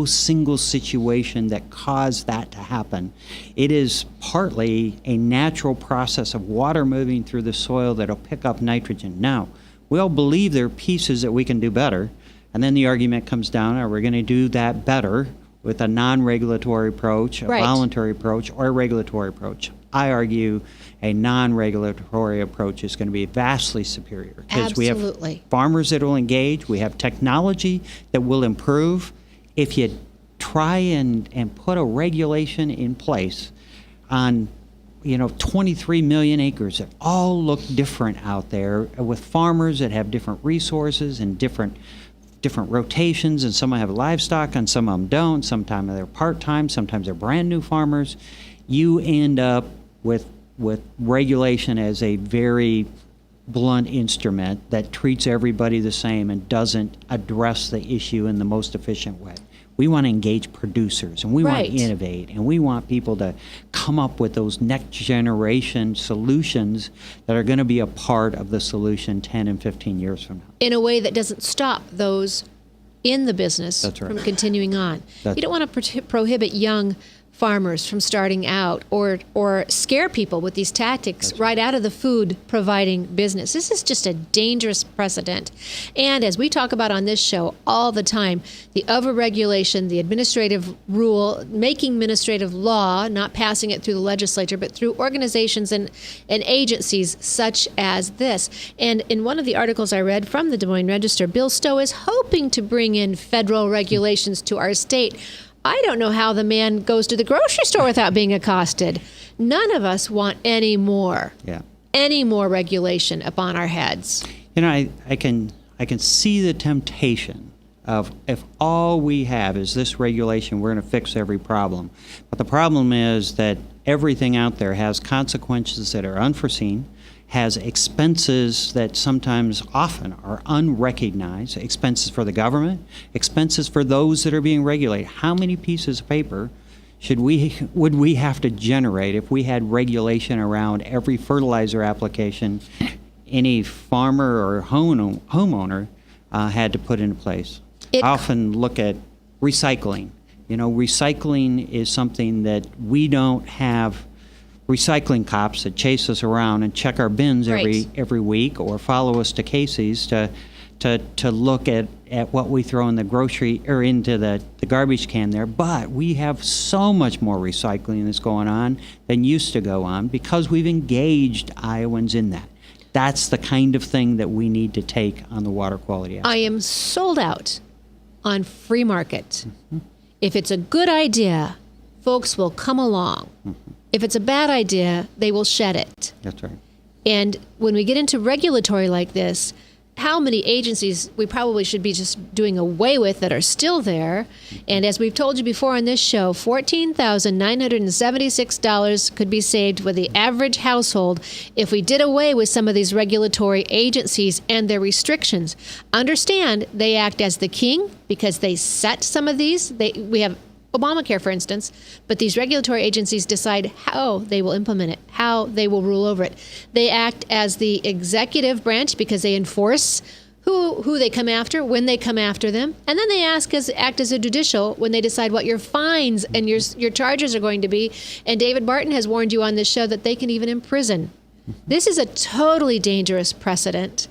[SPEAKER 3] single situation that caused that to happen. It is partly a natural process of water moving through the soil that'll pick up nitrogen. Now, we all believe there are pieces that we can do better, and then the argument comes down, are we going to do that better with a non-regulatory approach, a voluntary approach, or a regulatory approach? I argue a non-regulatory approach is going to be vastly superior. Because we have farmers that will engage, we have technology that will improve. If you try and put a regulation in place on 23 million acres that all look different out there with farmers that have different resources and different rotations, and some have livestock and some of them don't. Sometimes they're part-time, sometimes they're brand new farmers. You end up with regulation as a very blunt instrument that treats everybody the same and doesn't address the issue in the most efficient way. We want to engage producers, and we want to innovate, and we want people to come up with those next generation solutions that are going to be a part of the solution 10 and 15 years from now.
[SPEAKER 2] In a way that doesn't stop those in the business from continuing on. You don't want to prohibit young farmers from starting out or scare people with these tactics right out of the food providing business. This is just a dangerous precedent. And as we talk about on this show all the time, the overregulation, the administrative rule, making administrative law, not passing it through the legislature, but through organizations and agencies such as this. And in one of the articles I read from the Des Moines Register, Bill Stowe is hoping to bring in federal regulations to our state. I don't know how the man goes to the grocery store without being accosted. None of us want any more regulation upon our heads.
[SPEAKER 3] I can see the temptation of, if all we have is this regulation, we're going to fix every problem. But the problem is that everything out there has consequences that are unforeseen, has expenses that sometimes often are unrecognized, expenses for the government, expenses for those that are being regulated. How many pieces of paper would we have to generate if we had regulation around every fertilizer application any farmer or homeowner had to put into place? I often look at recycling. Recycling is something that we don't have recycling cops that chase us around and check our bins
[SPEAKER 2] Right.
[SPEAKER 3] every week, or follow us to Casey's to look at what we throw in the grocery or into the garbage can there. But we have so much more recycling that's going on than used to go on because we've engaged Iowans in that. That's the kind of thing that we need to take on the water quality aspect.
[SPEAKER 2] I am sold out on free market. If it's a good idea, folks will come along. If it's a bad idea, they will shed it.
[SPEAKER 3] That's right.
[SPEAKER 2] And when we get into regulatory like this, how many agencies we probably should be just doing away with that are still there. And as we've told you before on this show, $14,976 could be saved with the average household if we did away with some of these regulatory agencies and their restrictions. Understand, they act as the king because they set some of these. We have Obamacare, for instance, but these regulatory agencies decide how they will implement it, how they will rule over it. They act as the executive branch because they enforce who they come after, when they come after them, and then they act as a judicial when they decide what your fines and your charges are going to be. And David Barton has warned you on this show that they can even imprison. This is a totally dangerous precedent.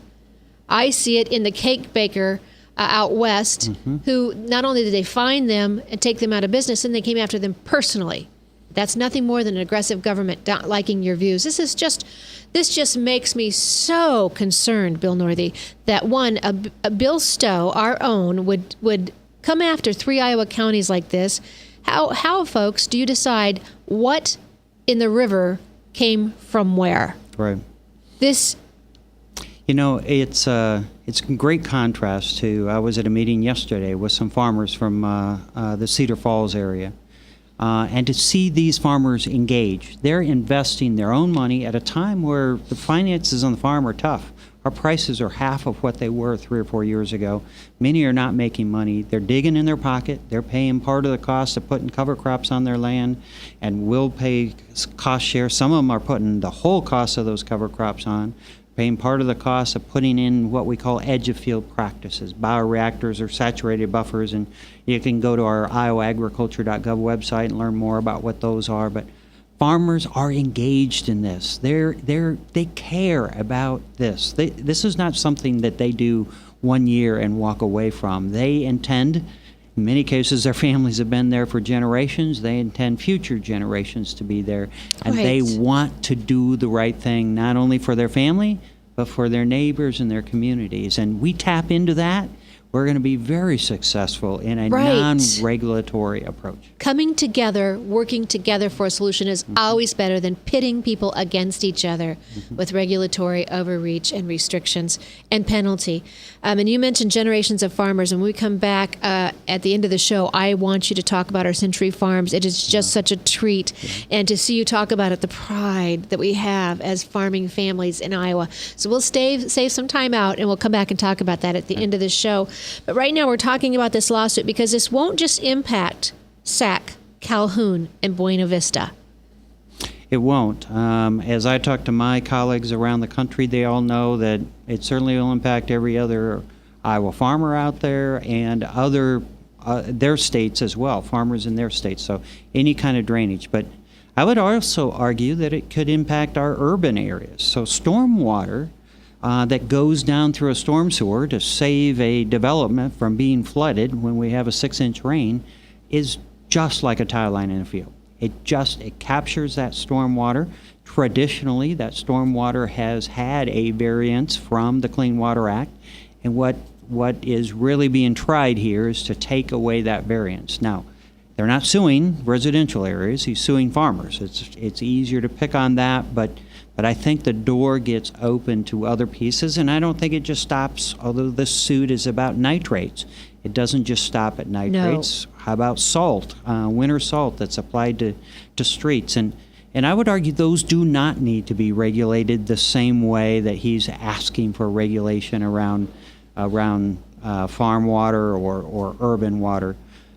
[SPEAKER 2] I see it in the cake baker out west, who not only did they fine them and take them out of business, and they came after them personally. That's nothing more than an aggressive government not liking your views. This just makes me so concerned, Bill Northey, that a Bill Stowe, our own, would come after 3 Iowa counties like this. How, folks, do you decide what in the river came from where?
[SPEAKER 3] Right.
[SPEAKER 2] This.
[SPEAKER 3] You know, it's a great contrast to, I was at a meeting yesterday with some farmers from the Cedar Falls area, and to see these farmers engage. They're investing their own money at a time where the finances on the farm are tough. Our prices are half of what they were 3 or 4 years ago. Many are not making money. They're digging in their pocket. They're paying part of the cost of putting cover crops on their land, and will pay cost share. Some of them are putting the whole cost of those cover crops on, paying part of the cost of putting in what we call edge-of-field practices, bioreactors or saturated buffers, and you can go to our iowaagriculture.gov website and learn more about what those are. But farmers are engaged in this. They care about this. This is not something that they do 1 year and walk away from. They intend, in many cases, their families have been there for generations. They intend future generations to be there. And they want to do the right thing, not only for their family, but for their neighbors and their communities. And we tap into that, we're going to be very successful in a non-regulatory approach.
[SPEAKER 2] Coming together, working together for a solution is always better than pitting people against each other with regulatory overreach and restrictions and penalty. And you mentioned generations of farmers, and when we come back at the end of the show, I want you to talk about our Century Farms. It is just such a treat, and to see you talk about it, the pride that we have as farming families in Iowa. So we'll save some time out, and we'll come back and talk about that at the end of the show. But right now we're talking about this lawsuit because this won't just impact Sac, Calhoun, and Buena Vista.
[SPEAKER 3] It won't. As I talk to my colleagues around the country, they all know that it certainly will impact every other Iowa farmer out there and other their states as well, farmers in their states. So any kind of drainage. But I would also argue that it could impact our urban areas. So stormwater that goes down through a storm sewer to save a development from being flooded when we have a 6-inch rain is just like a tile line in a field. It captures that storm water. Traditionally, that storm water has had a variance from the Clean Water Act, and what is really being tried here is to take away that variance. Now, they're not suing residential areas. He's suing farmers. It's easier to pick on that, but I think the door gets open to other pieces, and I don't think it just stops, although this suit is about nitrates. It doesn't just stop at nitrates. No. How about salt, winter salt that's applied to streets? And I would argue those do not need to be regulated the same way that he's asking for regulation around farm water or urban water.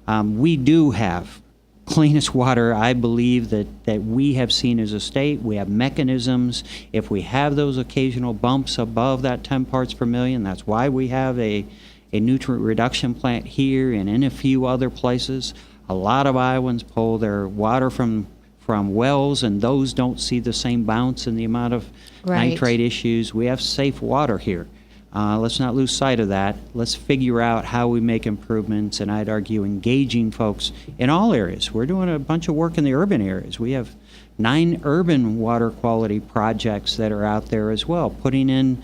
[SPEAKER 3] We do have cleanest water, I believe, that we have seen as a state. We have mechanisms. If we have those occasional bumps above that 10 parts per million, that's why we have a nutrient reduction plant here and in a few other places. A lot of Iowans pull their water from from wells, and those don't see the same bounce in the amount of nitrate issues. We have safe water here. Let's not lose sight of that. Let's figure out how we make improvements, and I'd argue engaging folks in all areas. We're doing a bunch of work in the urban areas. We have 9 urban water quality projects that are out there as well, putting in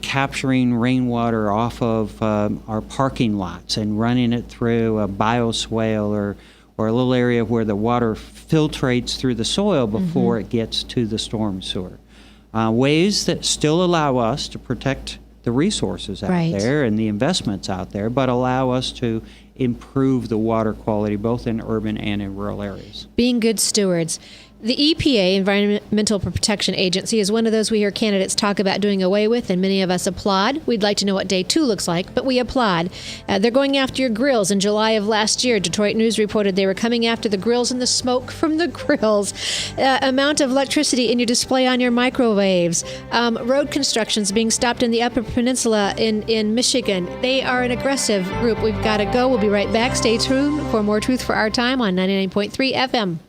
[SPEAKER 3] capturing rainwater off of our parking lots and running it through a bioswale or a little area where the water filtrates through the soil before it gets to the storm sewer. Ways that still allow us to protect the resources out there and the investments out there, but allow us to improve the water quality both in urban and in rural areas.
[SPEAKER 2] Being good stewards. The EPA, Environmental Protection Agency, is one of those we hear candidates talk about doing away with, and many of us applaud. We'd like to know what day 2 looks like, but we applaud. They're going after your grills. In July of last year, Detroit News reported they were coming after the grills and the smoke from the grills. Amount of electricity in your display on your microwaves. Road constructions being stopped in the Upper Peninsula in Michigan. They are an aggressive group. We've got to go. We'll be right back. Stay tuned for more Truth for Our Time on 99.3 FM.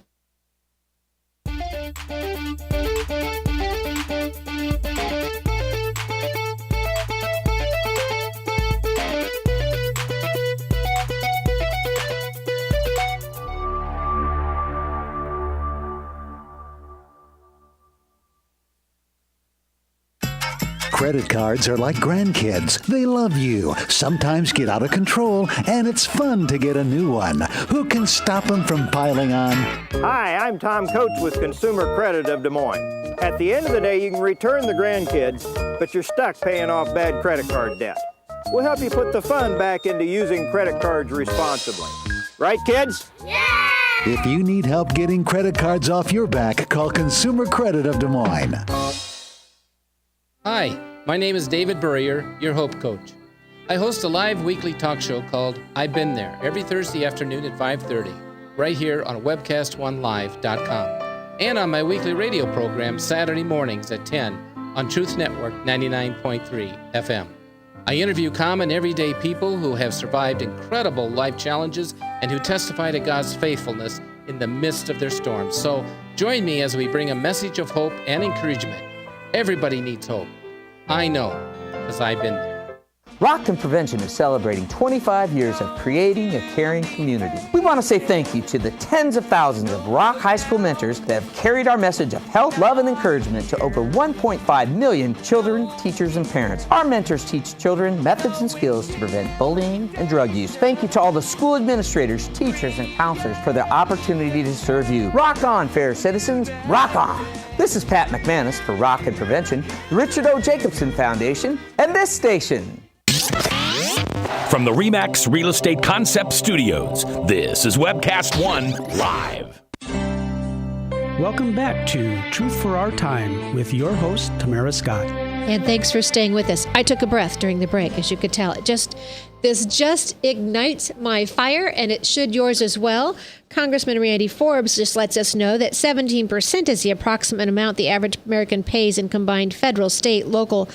[SPEAKER 4] Credit cards are like grandkids. They love you, sometimes get out of control, and it's fun to get a new one. Who can stop them from piling on?
[SPEAKER 5] Hi, I'm Tom Coates with Consumer Credit of Des Moines. At the end of the day, you can return the grandkids, but you're stuck paying off bad credit card debt. We'll help you put the fun back into using credit cards responsibly. Right, kids?
[SPEAKER 4] Yeah! If you need help getting credit cards off your back, call Consumer Credit of Des Moines.
[SPEAKER 6] Hi, my name is David Burrier, your Hope Coach. I host a live weekly talk show called I've Been There every Thursday afternoon at 5:30, right here on webcast1live.com, and on my weekly radio program Saturday mornings at 10 on Truth Network 99.3 FM. I interview common everyday people who have survived incredible life challenges and who testify to God's faithfulness in the midst of their storms. So join me as we bring a message of hope and encouragement. Everybody needs hope. I know, because I've been there.
[SPEAKER 7] Rockton Prevention is celebrating 25 years of creating a caring community. We want to say thank you to the tens of thousands of Rock High School mentors that have carried our message of health, love, and encouragement to over 1.5 million children, teachers, and parents. Our mentors teach children methods and skills to prevent bullying and drug use. Thank you to all the school administrators, teachers, and counselors for the opportunity to serve you. Rock on, fair citizens. Rock on. This is Pat McManus for Rockton Prevention, the Richard O. Jacobson Foundation, and this station.
[SPEAKER 8] From the RE/MAX Real Estate Concept Studios, this is Webcast One Live.
[SPEAKER 1] Welcome back to Truth for Our Time with your host, Tamara Scott.
[SPEAKER 2] And thanks for staying with us. I took a breath during the break, as you could tell. This just ignites my fire, and it should yours as well. Congressman Randy Forbes just lets us know that 17% is the approximate amount the average American pays in combined federal, state, local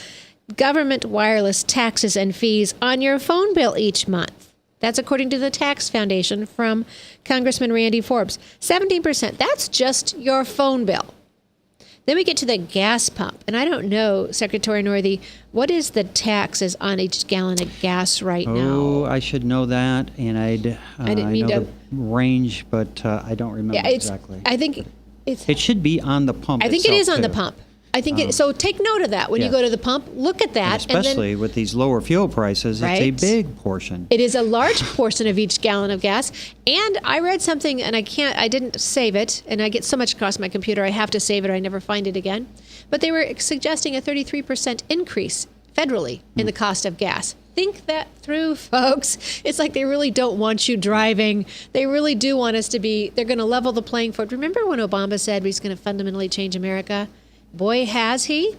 [SPEAKER 2] government wireless taxes and fees on your phone bill each month. That's according to the Tax Foundation from Congressman Randy Forbes. 17%, that's just your phone bill. Then we get to the gas pump. And I don't know, Secretary Northey, what is the taxes on each gallon of gas right now?
[SPEAKER 3] Oh, I should know that. And I didn't mean know the range, but I don't remember exactly.
[SPEAKER 2] I think
[SPEAKER 3] it should be on the pump.
[SPEAKER 2] I think it is on the pump. I think so take note of that. When you go to the pump, look at that.
[SPEAKER 3] And especially with these lower fuel prices, it's a big portion.
[SPEAKER 2] It is a large portion of each gallon of gas. And I read something, and I didn't save it, and I get so much across my computer, I have to save it or I never find it again. But they were suggesting a 33% increase federally in the cost of gas. Think that through, folks. It's like they really don't want you driving. They really do want us to they're going to level the playing field. Remember when Obama said he's going to fundamentally change America? Boy, has he.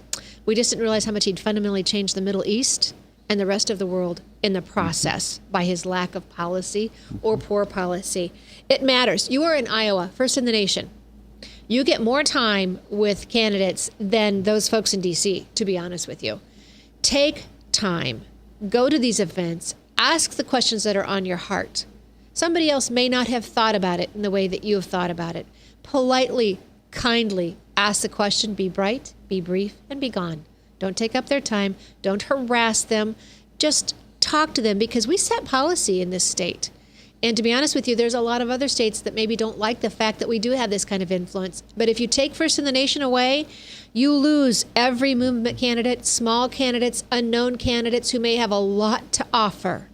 [SPEAKER 2] We just didn't realize how much he'd fundamentally changed the Middle East and the rest of the world in the process by his lack of policy or poor policy. It matters. You are in Iowa, first in the nation. You get more time with candidates than those folks in D.C., to be honest with you. Take time. Go to these events. Ask the questions that are on your heart. Somebody else may not have thought about it in the way that you have thought about it. politely, kindly ask the question, be bright, be brief, and be gone. Don't take up their time. Don't harass them. Just talk to them, because we set policy in this state. And to be honest with you, there's a lot of other states that maybe don't like the fact that we do have this kind of influence. But if you take First in the Nation away, you lose every movement candidate, small candidates, unknown candidates who may have a lot to offer.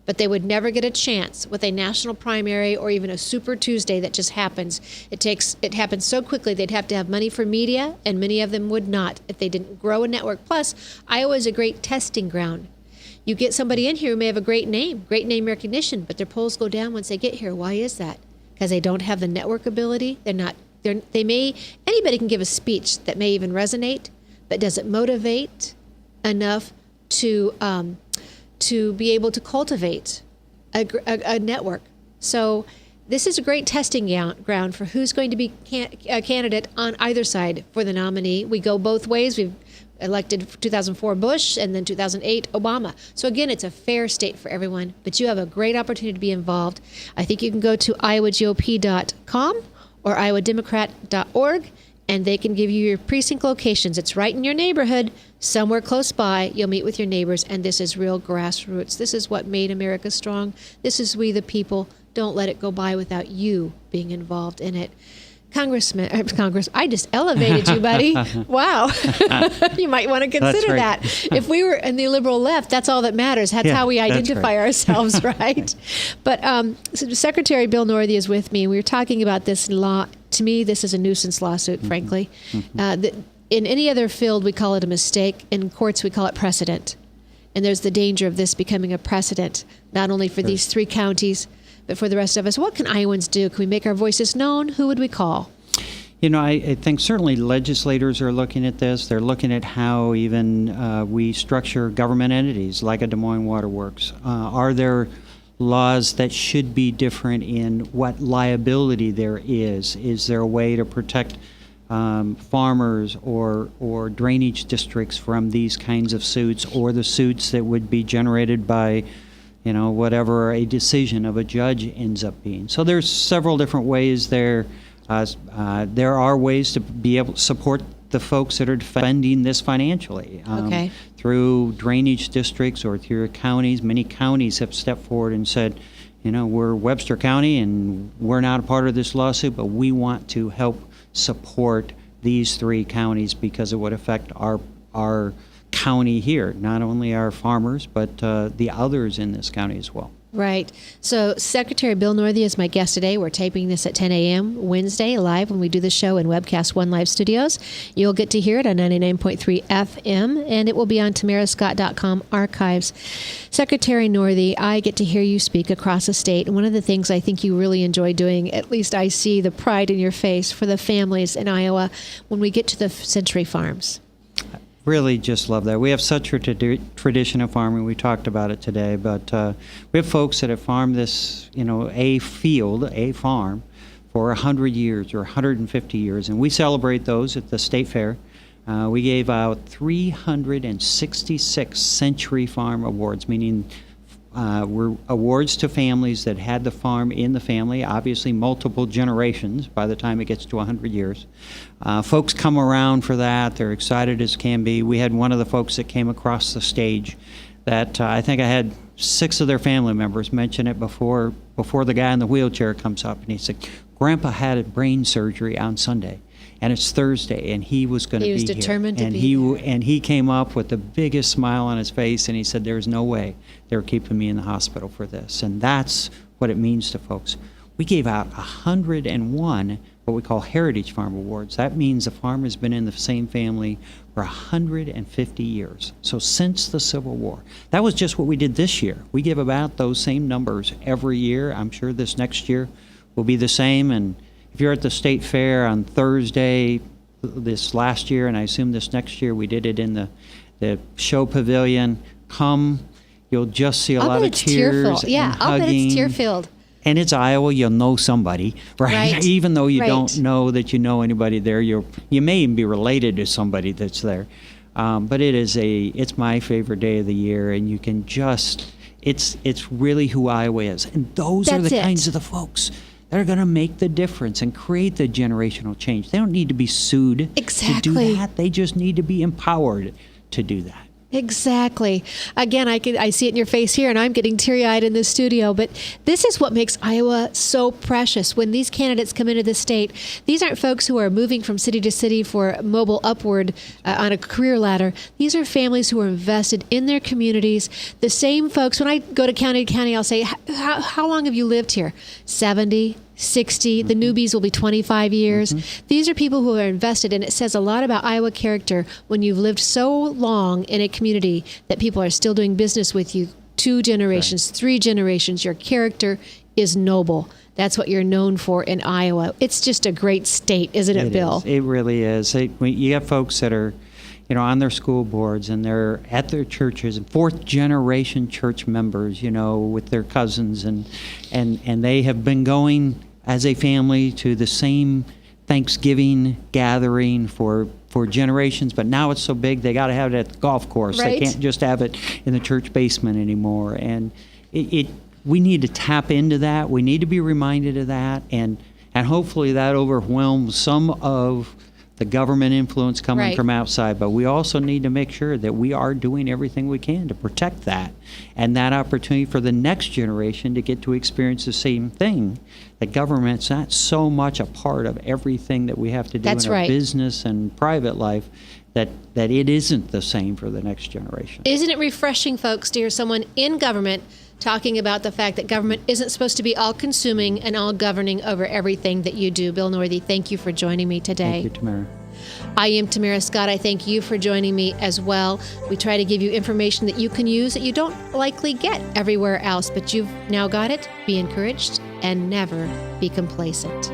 [SPEAKER 2] But they would never get a chance with a national primary or even a Super Tuesday that just happens. It happens so quickly, they'd have to have money for media, and many of them would not if they didn't grow a network. Plus, Iowa is a great testing ground. You get somebody in here who may have a great name recognition, but their polls go down once they get here. Why is that? Because they don't have the network ability. Anybody can give a speech that may even resonate, but does it motivate enough to be able to cultivate a network? So this is a great testing ground for who's going to be a candidate on either side for the nominee. We go both ways. We've elected 2004 Bush and then 2008 Obama. So again, it's a fair state for everyone, but you have a great opportunity to be involved. I think you can go to iowagop.com or iowademocrat.org, and they can give you your precinct locations. It's right in your neighborhood, somewhere close by. You'll meet with your neighbors, and this is real grassroots. This is what made America strong. This is we the people. Don't let it go by without you being involved in it. Congress, I just elevated you, buddy. Wow. You might want to consider that. If we were in the liberal left, that's all that matters. That's how we identify ourselves, right? But so Secretary Bill Northey is with me. We were talking about this law. To me, this is a nuisance lawsuit, frankly. In any other field, we call it a mistake. In courts, we call it precedent. And there's the danger of this becoming a precedent, not only for these 3 counties, but for the rest of us. What can Iowans do? Can we make our voices known? Who would we call?
[SPEAKER 3] You know, I think certainly legislators are looking at this. They're looking at how even we structure government entities like a Des Moines Water Works. Are there laws that should be different in what liability there is? Is there a way to protect farmers or drainage districts from these kinds of suits, or the suits that would be generated by whatever a decision of a judge ends up being? So there's several different ways there. There are ways to be able to support the folks that are defending this financially through drainage districts or through counties. Many counties have stepped forward and said, we're Webster County and we're not a part of this lawsuit, but we want to help support these 3 counties because it would affect our county here, not only our farmers, but the others in this county as well.
[SPEAKER 2] Right. So Secretary Bill Northey is my guest today. We're taping this at 10 a.m. Wednesday live when we do the show in Webcast One Live Studios. You'll get to hear it on 99.3 FM, and it will be on tamarascott.com archives. Secretary Northey, I get to hear you speak across the state, and one of the things I think you really enjoy doing, at least I see the pride in your face for the families in Iowa when we get to the Century Farms.
[SPEAKER 3] Really just love that. We have such a tradition of farming. We talked about it today, but we have folks that have farmed this, a farm for 100 years or 150 years, and we celebrate those at the State Fair. We gave out 366 Century Farm Awards, meaning were awards to families that had the farm in the family, obviously multiple generations by the time it gets to 100 years. Folks come around for that. They're excited as can be. We had one of the folks that came across the stage that I think I had 6 of their family members mention it before the guy in the wheelchair comes up, and he said, Grandpa had a brain surgery on Sunday, and it's Thursday, and he was going to be here.
[SPEAKER 2] He was determined to be here.
[SPEAKER 3] And he came up with the biggest smile on his face, and he said, there's no way they're keeping me in the hospital for this. And that's what it means to folks. We gave out 101 what we call Heritage Farm Awards. That means the farm has been in the same family for 150 years. So since the Civil War. That was just what we did this year. We give about those same numbers every year. I'm sure this next year will be the same. And if you're at the State Fair on Thursday this last year, and I assume this next year, we did it in the show pavilion, come. You'll just see a lot of tears and hugging.
[SPEAKER 2] I'll bet it's tear-filled.
[SPEAKER 3] And it's Iowa, you'll know somebody, right? Even though you don't know that you know anybody there, you may even be related to somebody that's there. But it's my favorite day of the year, and you can just, it's really who Iowa is. And those are the kinds of the folks that are going to make the difference and create the generational change. They don't need to be sued to do that. They just need to be empowered to do that.
[SPEAKER 2] Exactly. Again, I see it in your face here, and I'm getting teary-eyed in the studio, but this is what makes Iowa so precious. When these candidates come into the state, these aren't folks who are moving from city to city for mobile upward on a career ladder. These are families who are invested in their communities. The same folks, when I go to county to county, I'll say, how long have you lived here? 70, 60, the newbies will be 25 years. These are people who are invested, and it says a lot about Iowa character when you've lived so long in a community that people are still doing business with you 2 generations, 3 generations. Your character is noble. That's what you're known for in Iowa. It's just a great state, isn't it, Bill?
[SPEAKER 3] It really is. You have folks that are, on their school boards, and they're at their churches, and 4th generation church members, with their cousins, and they have been going as a family to the same Thanksgiving gathering for generations, but now it's so big they got to have it at the golf course.
[SPEAKER 2] Right.
[SPEAKER 3] They can't just have it in the church basement anymore. And we need to tap into that. We need to be reminded of that, and hopefully that overwhelms some of the government influence coming from outside, but we also need to make sure that we are doing everything we can to protect that and that opportunity for the next generation to get to experience the same thing. That government's not so much a part of everything that we have to do in our business and private life that it isn't the same for the next generation.
[SPEAKER 2] Isn't it refreshing, folks, to hear someone in government talking about the fact that government isn't supposed to be all-consuming and all-governing over everything that you do? Bill Northey, thank you for joining me today.
[SPEAKER 3] Thank you, Tamara.
[SPEAKER 2] I am Tamara Scott. I thank you for joining me as well. We try to give you information that you can use that you don't likely get everywhere else, but you've now got it. Be encouraged and never be complacent.